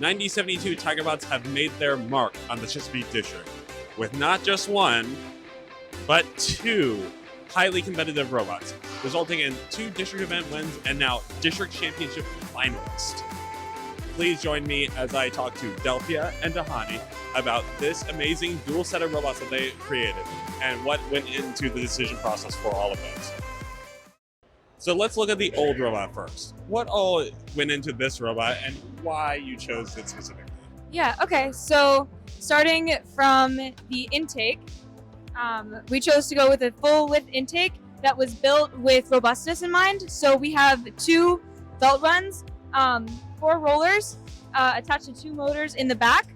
9072 TigerBots have made their mark on the Chesapeake District with not just one, but two highly competitive robots, resulting in 2 district event wins and now district championship finalists. Please join me as I talk to Delphia and Dahani about this amazing dual set of robots that they created and what went into the decision process for all of those. So let's look at the old robot first. What all went into this robot and why you chose it specifically? Yeah, okay, so starting from the intake, we chose to go with a full width intake that was built with robustness in mind. So we have 2 belt runs, 4 rollers attached to 2 motors in the back.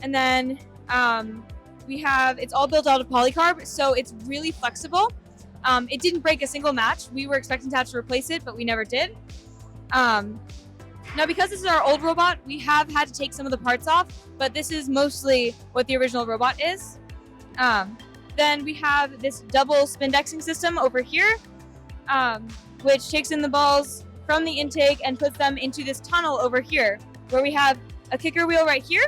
And then it's all built out of polycarb, so it's really flexible. It didn't break a single match. We were expecting to have to replace it, but we never did. Now, because this is our old robot, we have had to take some of the parts off, but this is mostly what the original robot is. Then we have this double spindexing system over here, which takes in the balls from the intake and puts them into this tunnel over here, where we have a kicker wheel right here.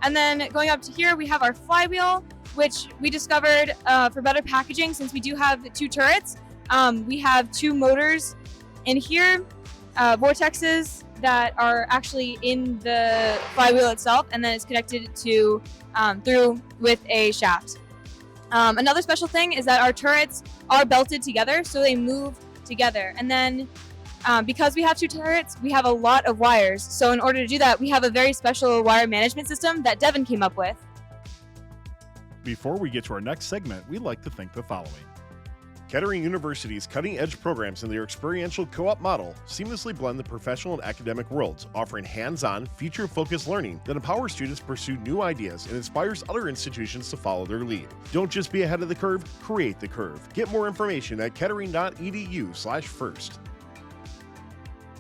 And then going up to here, we have our flywheel, which we discovered for better packaging since we do have 2 turrets. We have 2 motors in here, vortexes that are actually in the flywheel itself, and then it's connected to through with a shaft. Another special thing is that our turrets are belted together, so they move together. And then because we have 2 turrets, we have a lot of wires. So in order to do that, we have a very special wire management system that Devin came up with. Before we get to our next segment, we'd like to thank the following. Kettering University's cutting-edge programs and their experiential co-op model seamlessly blend the professional and academic worlds, offering hands-on, future-focused learning that empowers students to pursue new ideas and inspires other institutions to follow their lead. Don't just be ahead of the curve, create the curve. Get more information at kettering.edu/first.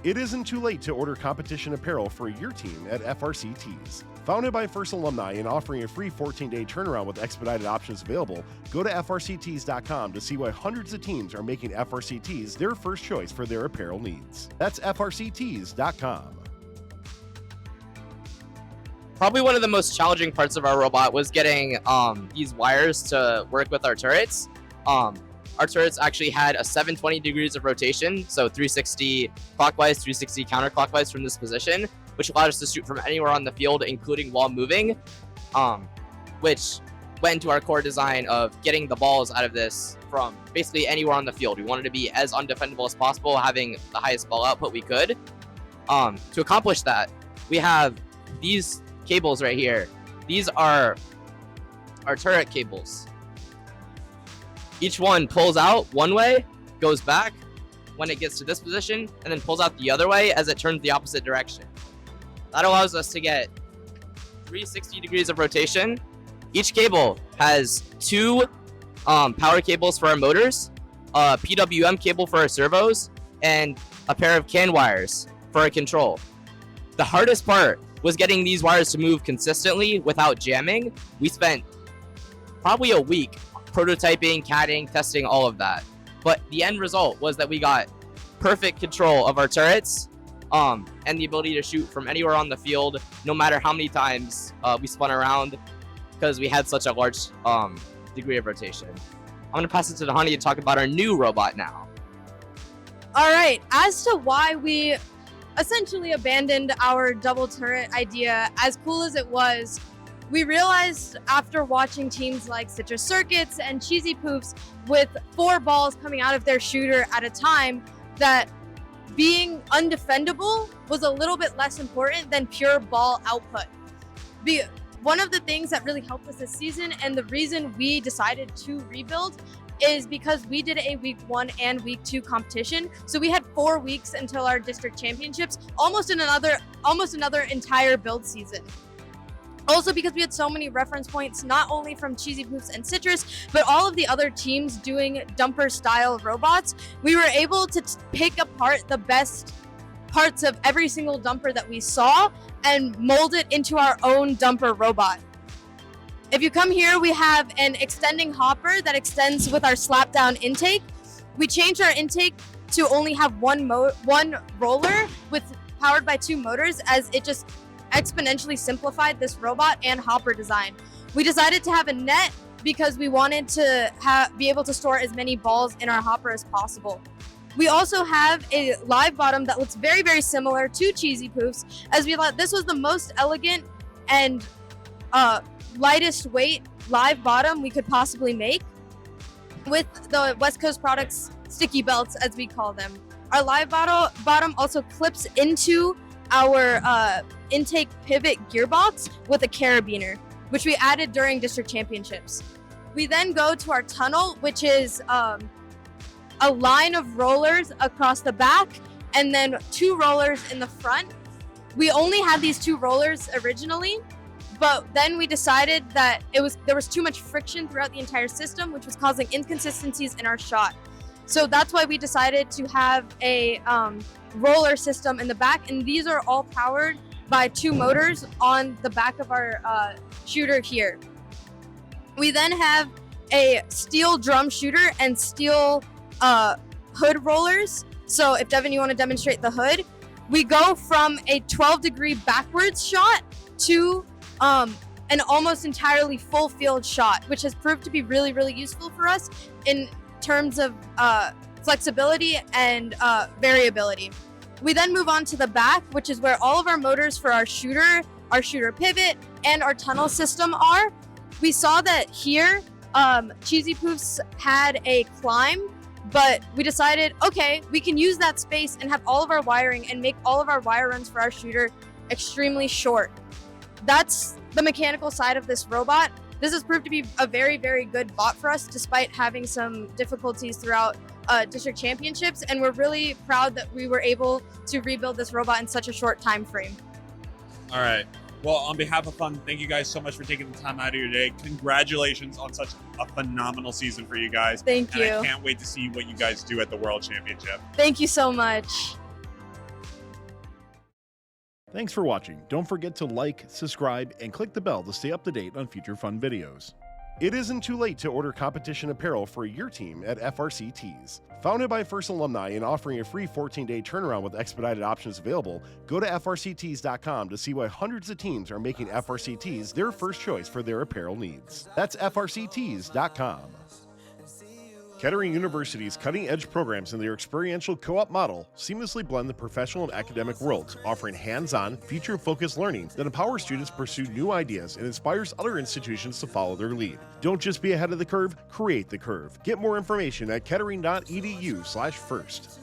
It isn't too late to order competition apparel for your team at FRC Tees. Founded by FIRST alumni and offering a free 14-day turnaround with expedited options available, go to frctees.com to see why hundreds of teams are making FRC Tees their first choice for their apparel needs. That's frctees.com. Probably one of the most challenging parts of our robot was getting these wires to work with our turrets. Our turrets actually had a 720 degrees of rotation, so 360 clockwise, 360 counterclockwise from this position, which allowed us to shoot from anywhere on the field, including while moving, which went into our core design of getting the balls out of this from basically anywhere on the field. We wanted to be as undefendable as possible, having the highest ball output we could. To accomplish that, we have these cables right here. These are our turret cables. Each one pulls out one way, goes back when it gets to this position, and then pulls out the other way as it turns the opposite direction. That allows us to get 360 degrees of rotation. Each cable has 2 power cables for our motors, a PWM cable for our servos, and a pair of CAN wires for our control. The hardest part was getting these wires to move consistently without jamming. We spent probably a week prototyping, CADing, testing, all of that. But the end result was that we got perfect control of our turrets and the ability to shoot from anywhere on the field, no matter how many times we spun around, because we had such a large degree of rotation. I'm going to pass it to Dahani to talk about our new robot now. All right, as to why we essentially abandoned our double turret idea, as cool as it was, we realized after watching teams like Citrus Circuits and Cheesy Poofs with 4 balls coming out of their shooter at a time that being undefendable was a little bit less important than pure ball output. One of the things that really helped us this season, and the reason we decided to rebuild, is because we did a week 1 and week 2 competition. So we had 4 weeks until our district championships, almost another entire build season. Also, because we had so many reference points, not only from Cheesy Poofs and Citrus, but all of the other teams doing dumper style robots, we were able to pick apart the best parts of every single dumper that we saw and mold it into our own dumper robot. If you come here, we have an extending hopper that extends with our slap down intake. We changed our intake to only have one roller with powered by 2 motors, as exponentially simplified this robot and hopper design. We decided to have a net because we wanted to be able to store as many balls in our hopper as possible. We also have a live bottom that looks very, very similar to Cheesy Poofs, as we thought this was the most elegant and lightest weight live bottom we could possibly make, with the West Coast Products sticky belts, as we call them. Our live bottom also clips into our intake pivot gearbox with a carabiner, which we added during district championships. We then go to our tunnel, which is a line of rollers across the back and then 2 rollers in the front. We only had these 2 rollers originally, but then we decided that there was too much friction throughout the entire system, which was causing inconsistencies in our shot. So that's why we decided to have a roller system in the back, and these are all powered by 2 motors on the back of our shooter here. We then have a steel drum shooter and steel hood rollers. So if Devin, you want to demonstrate the hood, we go from a 12-degree backwards shot to an almost entirely full field shot, which has proved to be really, really useful for us in terms of flexibility and variability. We then move on to the back, which is where all of our motors for our shooter pivot, and our tunnel system are. We saw that here, Cheesy Poofs had a climb, but we decided, okay, we can use that space and have all of our wiring and make all of our wire runs for our shooter extremely short. That's the mechanical side of this robot. This has proved to be a very, very good bot for us, despite having some difficulties throughout district championships, and we're really proud that we were able to rebuild this robot in such a short time frame. All right. Well, on behalf of Fun, thank you guys so much for taking the time out of your day. Congratulations on such a phenomenal season for you guys. Thank you. And I can't wait to see what you guys do at the World Championship. Thank you so much. Thanks for watching. Don't forget to like, subscribe, and click the bell to stay up to date on future fun videos. It isn't too late to order competition apparel for your team at FRC Tees. Founded by FIRST alumni and offering a free 14-day turnaround with expedited options available, go to frctees.com to see why hundreds of teams are making FRC Tees their first choice for their apparel needs. That's frctees.com. Kettering University's cutting-edge programs and their experiential co-op model seamlessly blend the professional and academic worlds, offering hands-on, future-focused learning that empowers students to pursue new ideas and inspires other institutions to follow their lead. Don't just be ahead of the curve, create the curve. Get more information at kettering.edu/first.